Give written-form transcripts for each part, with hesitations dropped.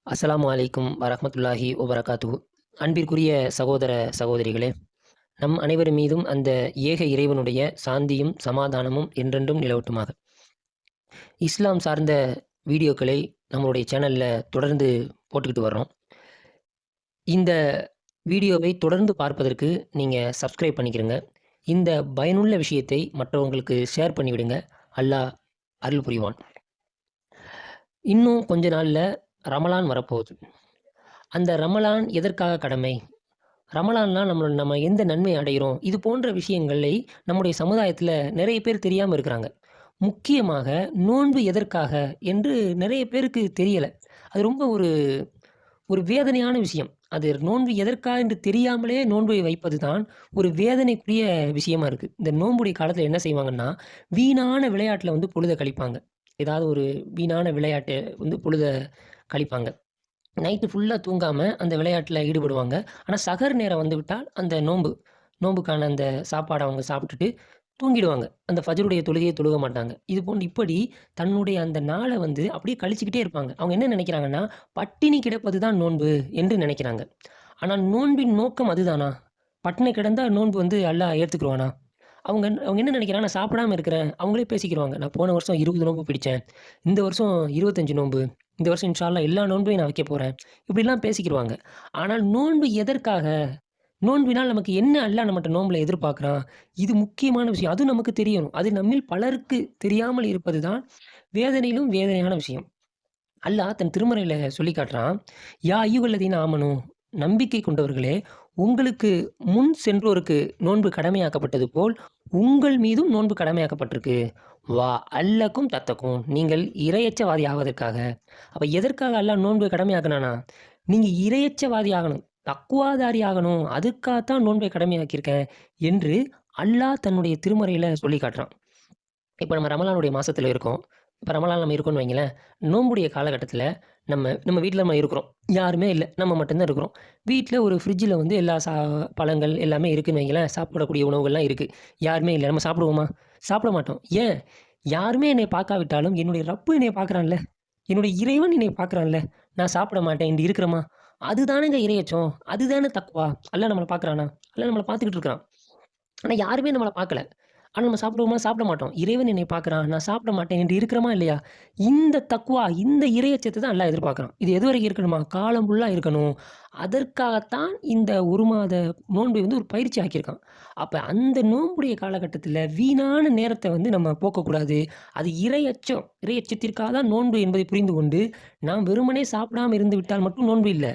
அஸ்ஸலாமு அலைக்கும் வரஹ்மத்துல்லாஹி வபரகாத்துஹு. அன்பிற்குரிய சகோதர சகோதரிகளே, நம் அனைவர் மீதும் அந்த ஏக இறைவனுடைய சாந்தியும் சமாதானமும் என்றென்றும் நிலவட்டுமாக. இஸ்லாம் சார்ந்த வீடியோக்களை நம்மளுடைய சேனல்ல தொடர்ந்து போட்டுக்கிட்டு வர்றோம். இந்த வீடியோவை தொடர்ந்து பார்ப்பதற்கு நீங்க சப்ஸ்கிரைப் பண்ணிக்கிறங்க. இந்த பயனுள்ள விஷயத்தை மற்றவங்களுக்கு ஷேர் பண்ணிவிடுங்க. அல்லாஹ் அருள் புரிவான். இன்னும் கொஞ்ச நாள்ல ரமலான் வரப்போகுது. அந்த ரமலான் எதற்காக கடமை? ரமலான்னா நம்ம எந்த நன்மை அடைகிறோம்? இது போன்ற விஷயங்களை நம்முடைய சமுதாயத்தில நிறைய பேர் தெரியாம இருக்கிறாங்க. முக்கியமாக நோன்பு எதற்காக என்று நிறைய பேருக்கு தெரியல. அது ரொம்ப ஒரு ஒரு வேதனையான விஷயம். அது நோன்பு எதற்காக என்று தெரியாமலே நோன்பை வைப்பது தான் ஒரு வேதனைக்குரிய விஷயமா இருக்கு. இந்த நோன்புடைய காலத்தில என்ன செய்வாங்கன்னா, வீணான விளையாட்டுல வந்து பொழுத கழிப்பாங்க. ஏதாவது ஒரு வீணான விளையாட்டு வந்து பொழுத கழிப்பாங்க. நைட்டு ஃபுல்லா தூங்காம அந்த விளையாட்டுல ஈடுபடுவாங்க. ஆனா சஹர் நேரம் வந்துவிட்டால் அந்த நோம்புக்கான அந்த சாப்பாட அவங்க சாப்பிட்டுட்டு தூங்கிடுவாங்க. அந்த ஃபஜ்ருடைய தொழுகைய தொழுக மாட்டாங்க. இது போன்று இப்படி தன்னுடைய அந்த நாள வந்து அப்படியே கழிச்சுக்கிட்டே இருப்பாங்க. அவங்க என்ன நினைக்கிறாங்கன்னா, பட்டினி கிடப்பது தான் நோன்பு என்று நினைக்கிறாங்க. ஆனா நோன்பின் நோக்கம் அதுதானா? பட்டினி கிடந்தா நோன்பு வந்து அல்லாஹ் ஏத்துக்குருவானா? அவங்க அவங்க என்ன நினைக்கிறாங்க, நான் சாப்பிடாம இருக்கிறேன். அவங்களே பேசிக்கிருவாங்க. நான் போன வருஷம் 20 நோன்பு பிடிச்சேன். இந்த வருஷம் 25 நோன்பு. இந்த வருஷம் இன்ஷா அல்லாஹ் எல்லா நோன்பையும் நான் வைக்கப் போறேன். இப்படிலாம் பேசிக்கிருவாங்க. ஆனால் நோன்பு எதற்காக? நோன்பினால் நமக்கு என்ன அல்லாஹ் நம்மட்ட நோன்புல எதிர்பார்க்கிறான்? இது முக்கியமான விஷயம். அது நமக்கு தெரியணும். அது நம்மில் பலருக்கு தெரியாமல் இருப்பது தான் வேதனையிலும் வேதனையான விஷயம். அல்லாஹ் தன் திருமறையில சொல்லிக் காட்டுறான். யா அய்யுஹல்லதீன ஆமனூ, நம்பிக்கை கொண்டவர்களே, உங்களுக்கு முன் சென்றோருக்கு நோன்பு கடமையாக்கப்பட்டது போல், உங்கள் மீதும் நோன்பு கடமையாக்கப்பட்டிருக்கு. வா அல்லக்கும் தத்தக்கும், நீங்கள் இறையச்சவாதி ஆவதற்காக. அப்ப எதற்காக அல்லாஹ் நோன்பு கடமையாக்குனானா? நீங்க இறையச்சவாதி ஆகணும். தக்வாதாரி ஆகணும். அதுக்காகத்தான் நோன்பை கடமையாக்கியிருக்கேன் என்று அல்லாஹ் தன்னுடைய திருமறையில சொல்லிக் காட்டுறான். இப்ப நம்ம ரமலானுடைய மாசத்துல இருக்கோம். இப்ப ரமலான் நம்ம இருக்கோம்னு வைங்களேன். நோம்புடைய காலகட்டத்தில நம்ம நம்ம வீட்ல நம்ம இருக்கிறோம். யாருமே இல்ல. நம்ம மட்டும் தான் இருக்கிறோம். வீட்ல ஒரு ஃப்ரிட்ஜில வந்து எல்லா பழங்கள் எல்லாமே இருக்குன்னு வைங்களேன். சாப்பிடக்கூடிய உணவுகள்லாம் இருக்கு. யாருமே இல்ல. நம்ம சாப்பிடுவோமா? சாப்பிட மாட்டோம். ஏன்? யாருமே என்னைய பார்க்காவிட்டாலும் என்னுடைய ரப்பு என்னைய பார்க்குறான்ல. என்னுடைய இறைவன் என்னைய பார்க்குறான்ல. நான் சாப்பிட மாட்டேன். இன்று இருக்கிறோமா? அதுதானேங்க இறையச்சம். அதுதானே தக்வா. அல்லாஹ் நம்மள பார்க்குறானா? அல்லாஹ் நம்மள பார்த்துக்கிட்டு இருக்கிறான். ஆனா யாருமே நம்மள பார்க்கல. ஆனா நம்ம சாப்பிடுவோமா? சாப்பிட மாட்டோம். இறைவன் என்னை பார்க்கிறான். நான் சாப்பிட மாட்டேன் என்று இருக்கிறோமா? இல்லையா? இந்த தக்வா, இந்த இறையச்சத்த தான் அல்லாஹ் எதிர்பார்க்கிறான். இது எதுவரைக்கும் இருக்கணுமா? காலம் ஃபுல்லா இருக்கணும். அதற்காகத்தான் இந்த 1 மாத நோன்பை வந்து ஒரு பயிற்சி ஆக்கியிருக்கான். அப்ப அந்த நோன்புடைய காலகட்டத்தில வீணான நேரத்த வந்து நம்ம போக்கக்கூடாது. அது இறையச்சம். இறையச்சத்திற்காக தான் நோன்பு என்பதை புரிந்து கொண்டு, நாம் வெறுமனே சாப்பிடாம இருந்து விட்டால் மட்டும் நோன்பு இல்ல.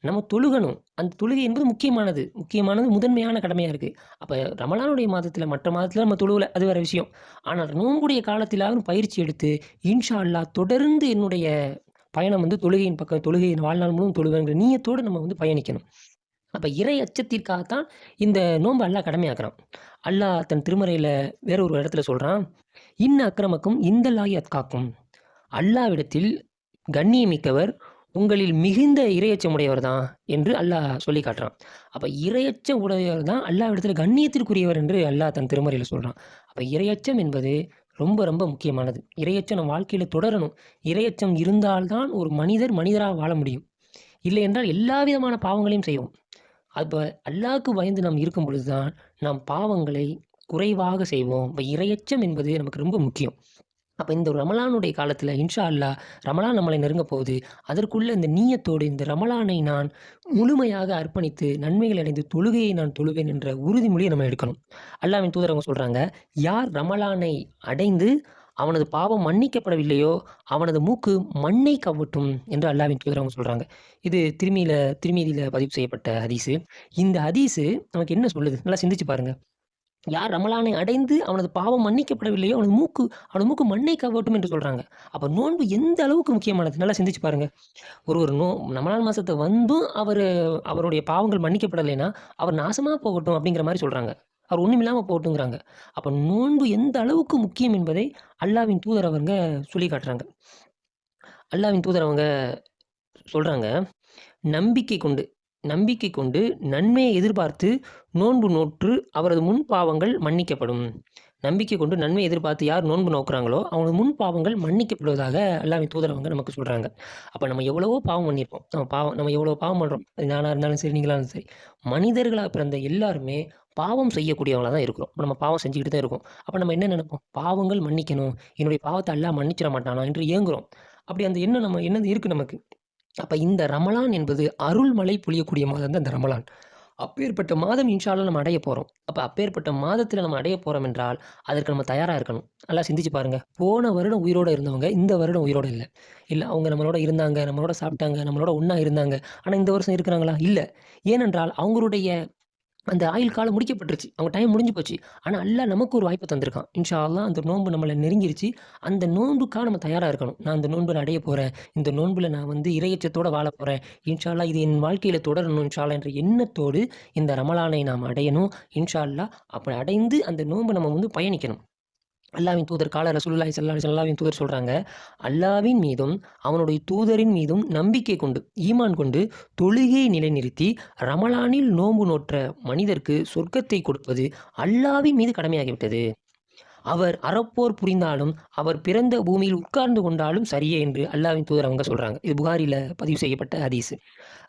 நம்ம தொழுகணும். அந்த தொழுகை என்பது முக்கியமானது. முக்கியமானது முதன்மையான கடமையா இருக்கு. அப்ப ரமலானுடைய மாதத்தில மற்ற மாதத்தில நம்ம தொழுவல. அது வேற விஷயம். ஆனால் நோன்புடைய காலத்திலாவது பயிற்சி எடுத்து, இன்ஷா அல்லாஹ் தொடர்ந்து என்னுடைய பயணம் வந்து தொழுகையின் பக்கம் தொழுகை வாழ்நாள் முழுவதும் தொழுவேங்கிற நீயத்தோட நம்ம வந்து பயணிக்கணும். அப்ப இறை அச்சத்திற்காகத்தான் இந்த நோன்பு அல்லாஹ் கடமையாக்குறான். அல்லாஹ் தன் திருமறையில வேற ஒரு இடத்துல சொல்றான். "இன்ன அக்ரமக்கும் இந்தல்லாஹி அத்காக்கும்." அல்லாஹ்விடத்தில் கண்ணியமிக்கவர் உங்களில் மிகுந்த இரையச்சம் உடையவர் தான் என்று அல்லாஹ் சொல்லி காட்டுறான். அப்ப இரையச்சம் உடையவர் தான் அல்லாஹ்விடத்தில கண்ணியத்திற்குரியவர் என்று அல்லாஹ் தன் திருமறையில சொல்றான். அப்ப இரையச்சம் என்பது ரொம்ப ரொம்ப முக்கியமானது. இரையச்சம் நம் வாழ்க்கையில தொடரணும். இரையச்சம் இருந்தால் தான் ஒரு மனிதர் மனிதராக வாழ முடியும். இல்லை என்றால் எல்லா விதமான பாவங்களையும் செய்வோம். அப்ப அல்லாஹ்வுக்கு பயந்து நாம் இருக்கும் பொழுது தான் நாம் பாவங்களை குறைவாக செய்வோம். அப்ப இரையச்சம் என்பது நமக்கு ரொம்ப முக்கியம். அப்ப இந்த ரமலானுடைய காலத்தில இன்ஷா அல்லாஹ் ரமலான் நம்மளை நெருங்கப் போகுது. அதற்குள்ள இந்த நீயத்தோடு இந்த ரமலானை நான் முழுமையாக அர்ப்பணித்து நன்மைகள் அடைந்து தொழுகையை நான் தொழுவேன் என்ற உறுதிமொழியை நம்ம எடுக்கணும். அல்லாஹ்வின் தூதர் அவங்க சொல்றாங்க, யார் ரமலானை அடைந்து அவனது பாவம் மன்னிக்கப்படவில்லையோ, அவனது மூக்கு மண்ணை கவ்வட்டும் என்று அல்லாஹ்வின் தூதர் அவங்க சொல்றாங்க. இது திர்மீதியில பதிவு செய்யப்பட்ட ஹதீஸு. இந்த ஹதீஸு நமக்கு என்ன சொல்லுது? நல்லா சிந்திச்சு பாருங்க. யார் ரமலானை அடைந்து அவனது பாவம் மன்னிக்கப்படவில்லையோ, அவனது மூக்கு மண்ணை கவ்வட்டும் என்று சொல்றாங்க. அப்ப நோன்பு எந்த அளவுக்கு முக்கியமானது? நல்லா சிந்திச்சு பாருங்க. ஒரு ரமலான் மாசத்த வந்தும் அவருடைய பாவங்கள் மன்னிக்கப்படலைன்னா, அவர் நாசமா போகட்டும் அப்படிங்கிற மாரி சொல்றாங்க. அவர் ஒண்ணுமில்லாம போகட்டும்ங்கிறாங்க. அப்ப நோன்பு எந்த அளவுக்கு முக்கியம் என்பதை அல்லாஹ்வின் தூதர் அவங்க சொல்லிக் காட்டுறாங்க. அல்லாஹ்வின் தூதர் அவங்க சொல்றாங்க, நம்பிக்கை கொண்டு நம்பிக்கை கொண்டு நன்மையை எதிர்பார்த்து நோன்பு நோற்று அவரது முன் பாவங்கள் மன்னிக்கப்படும். நம்பிக்கை கொண்டு நன்மை எதிர்பார்த்து யார் நோன்பு நோக்குறாங்களோ அவங்க முன் பாவங்கள் மன்னிக்கப்படுவதாக அல்லாஹ்வின் தூதர் அவங்க நமக்கு சொல்கிறாங்க. அப்போ நம்ம எவ்வளவோ பாவம் பண்ணியிருப்போம். நம்ம எவ்வளோ பாவம் பண்ணுறோம். நானாக இருந்தாலும் சரி, நீங்களாக இருந்தாலும் சரி. மனிதர்களாக பிறந்த எல்லாருமே பாவம் செய்யக்கூடியவங்களா தான் இருக்கிறோம். நம்ம பாவம் செஞ்சுக்கிட்டு தான் இருக்கோம். அப்போ நம்ம என்ன நினைப்போம்? பாவங்கள் மன்னிக்கணும், என்னுடைய பாவத்தை அல்லாஹ் மன்னிச்சிட மாட்டானா என்று ஏங்குறோம். அப்படி அந்த எண்ணம் என்னது இருக்குது நமக்கு. அப்போ இந்த ரமலான் என்பது அருள்மழை பொழியக்கூடிய மாதம் தான் இந்த ரமலான். அப்பேற்பட்ட மாதம் இன்ஷா அல்லாஹ் நம்ம அடைய போகிறோம். அப்போ அப்பேற்பட்ட மாதத்தில் நம்ம அடைய போகிறோம் என்றால் அதற்கு நம்ம தயாராக இருக்கணும். நல்லா சிந்திச்சு பாருங்கள். போன வருடம் உயிரோடு இருந்தவங்க இந்த வருடம் உயிரோடு இல்லை. அவங்க நம்மளோட இருந்தாங்க, நம்மளோட சாப்பிட்டாங்க, நம்மளோட ஒன்றா இருந்தாங்க. ஆனால் இந்த வருஷம் இருக்கிறாங்களா? இல்லை. ஏனென்றால் அவங்களுடைய அந்த ஆயுள் காலம் முடிக்கப்பட்டுருச்சு. அவங்க டைம் முடிஞ்சு போச்சு. ஆனால் அல்லாஹ் நமக்கு ஒரு வாய்ப்பு தந்திருக்கான். இன்ஷா அல்லாஹ் அந்த நோன்பு நம்மளை நெருங்கிருச்சு. அந்த நோன்புக்காக நம்ம தயாராக இருக்கணும். நான் அந்த நோன்புல அடைய போகிறேன். இந்த நோன்புல நான் இறையச்சத்தோடு வாழ போகிறேன். இன்ஷா அல்லாஹ் இது என் வாழ்க்கையில் தொடரணும் இன்ஷா அல்லாஹ் என்ற எண்ணத்தோடு இந்த ரமலானை நாம் அடையணும். இன்ஷா அல்லாஹ் அப்படி அடைந்து அந்த நோன்பை நம்ம பயணிக்கணும். அல்லாஹ்வின் தூதர் கால ரசூலுல்லாஹி ஸல்லல்லாஹு அலைஹி வஸல்லம் அல்லாஹ்வின் தூதர் சொல்கிறாங்க, அல்லாஹ்வின் மீதும் அவனுடைய தூதரின் மீதும் நம்பிக்கை கொண்டு ஈமான் கொண்டு தொழுகையை நிலைநிறுத்தி ரமலானில் நோன்பு நோற்ற மனிதருக்கு சொர்க்கத்தை கொடுப்பது அல்லாஹ்வின் மீது கடமையாகிவிட்டது. அவர் அறப்போர் புரிந்தாலும் அவர் பிறந்த பூமியில் உட்கார்ந்து கொண்டாலும் சரியே என்று அல்லாஹ்வின் தூதர் அவங்க சொல்கிறாங்க. இது புகாரியில் பதிவு செய்யப்பட்ட ஹதீஸ்.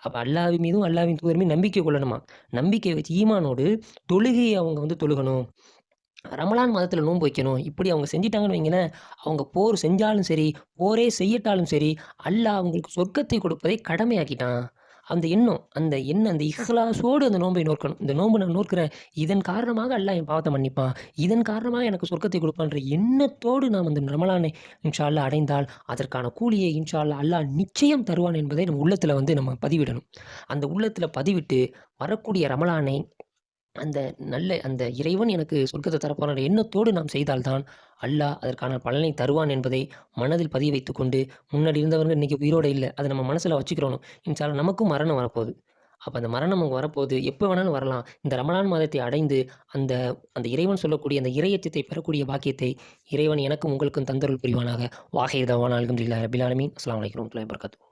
அப்போ அல்லாஹ்வின் மீதும் அல்லாஹ்வின் தூதர் மீதும் நம்பிக்கை கொள்ளணுமா. நம்பிக்கை வச்சு ஈமானோடு தொழுகையை அவங்க தொழுகணும். ரமலான் மாதத்தில் நோன்பு வைக்கணும். இப்படி அவங்க செஞ்சிட்டாங்கன்னு வைங்களேன், அவங்க போர் செஞ்சாலும் சரி, போரே செய்யட்டாலும் சரி, அல்லாஹ் அவங்களுக்கு சொர்க்கத்தை கொடுப்பதை கடமையாக்கிட்டான். அந்த எண்ணம் அந்த இஹ்லாஸோடு அந்த நோன்பை நோக்கணும். இந்த நோன்பு நான் நோக்கிறேன், இதன் காரணமாக அல்லாஹ் என் பாவத்தை மன்னிப்பான், இதன் காரணமாக எனக்கு சொர்க்கத்தை கொடுப்பான்ற எண்ணத்தோடு நாம் அந்த ரமலானை இன்ஷா அல்லாஹ் அடைந்தால் அதற்கான கூலியை இன்ஷா அல்லாஹ் நிச்சயம் தருவான் என்பதை நம்ம உள்ளத்தில் நம்ம பதிவிடணும். அந்த உள்ளத்தில் பதிவிட்டு வரக்கூடிய ரமலானை அந்த இறைவன் எனக்கு சொர்க்கத்தை தரப்போகிற எண்ணத்தோடு நாம் செய்தால்தான் அல்லாஹ் அதற்கான பலனை தருவான் என்பதை மனதில் பதிய வைத்துக்கொண்டு, முன்னாடி இருந்தவர்கள் இன்றைக்கி உயிரோடு இல்லை, அதை நம்ம மனசில் வச்சுக்கிறணும். இன்ஷா அல்லாஹ் நமக்கும் மரணம் வரப்போகுது. அப்போ அந்த மரணம் அங்கே வரப்போகுது, எப்போ வேணாலும் வரலாம். இந்த ரமலான் மாதத்தை அடைந்து அந்த அந்த இறைவன் சொல்லக்கூடிய அந்த இறையச்சத்தை பெறக்கூடிய பாக்கியத்தை இறைவன் எனக்கும் உங்களுக்கும் தந்தருள் புரிவானாக. வாஹிர் தவானா அல்ஹம்துலில்லாஹி ரப்பில் ஆலமீன். அஸ்ஸலாமு அலைக்கும் வரஹ்மத்துல்லாஹி வபரகாத்துஹு.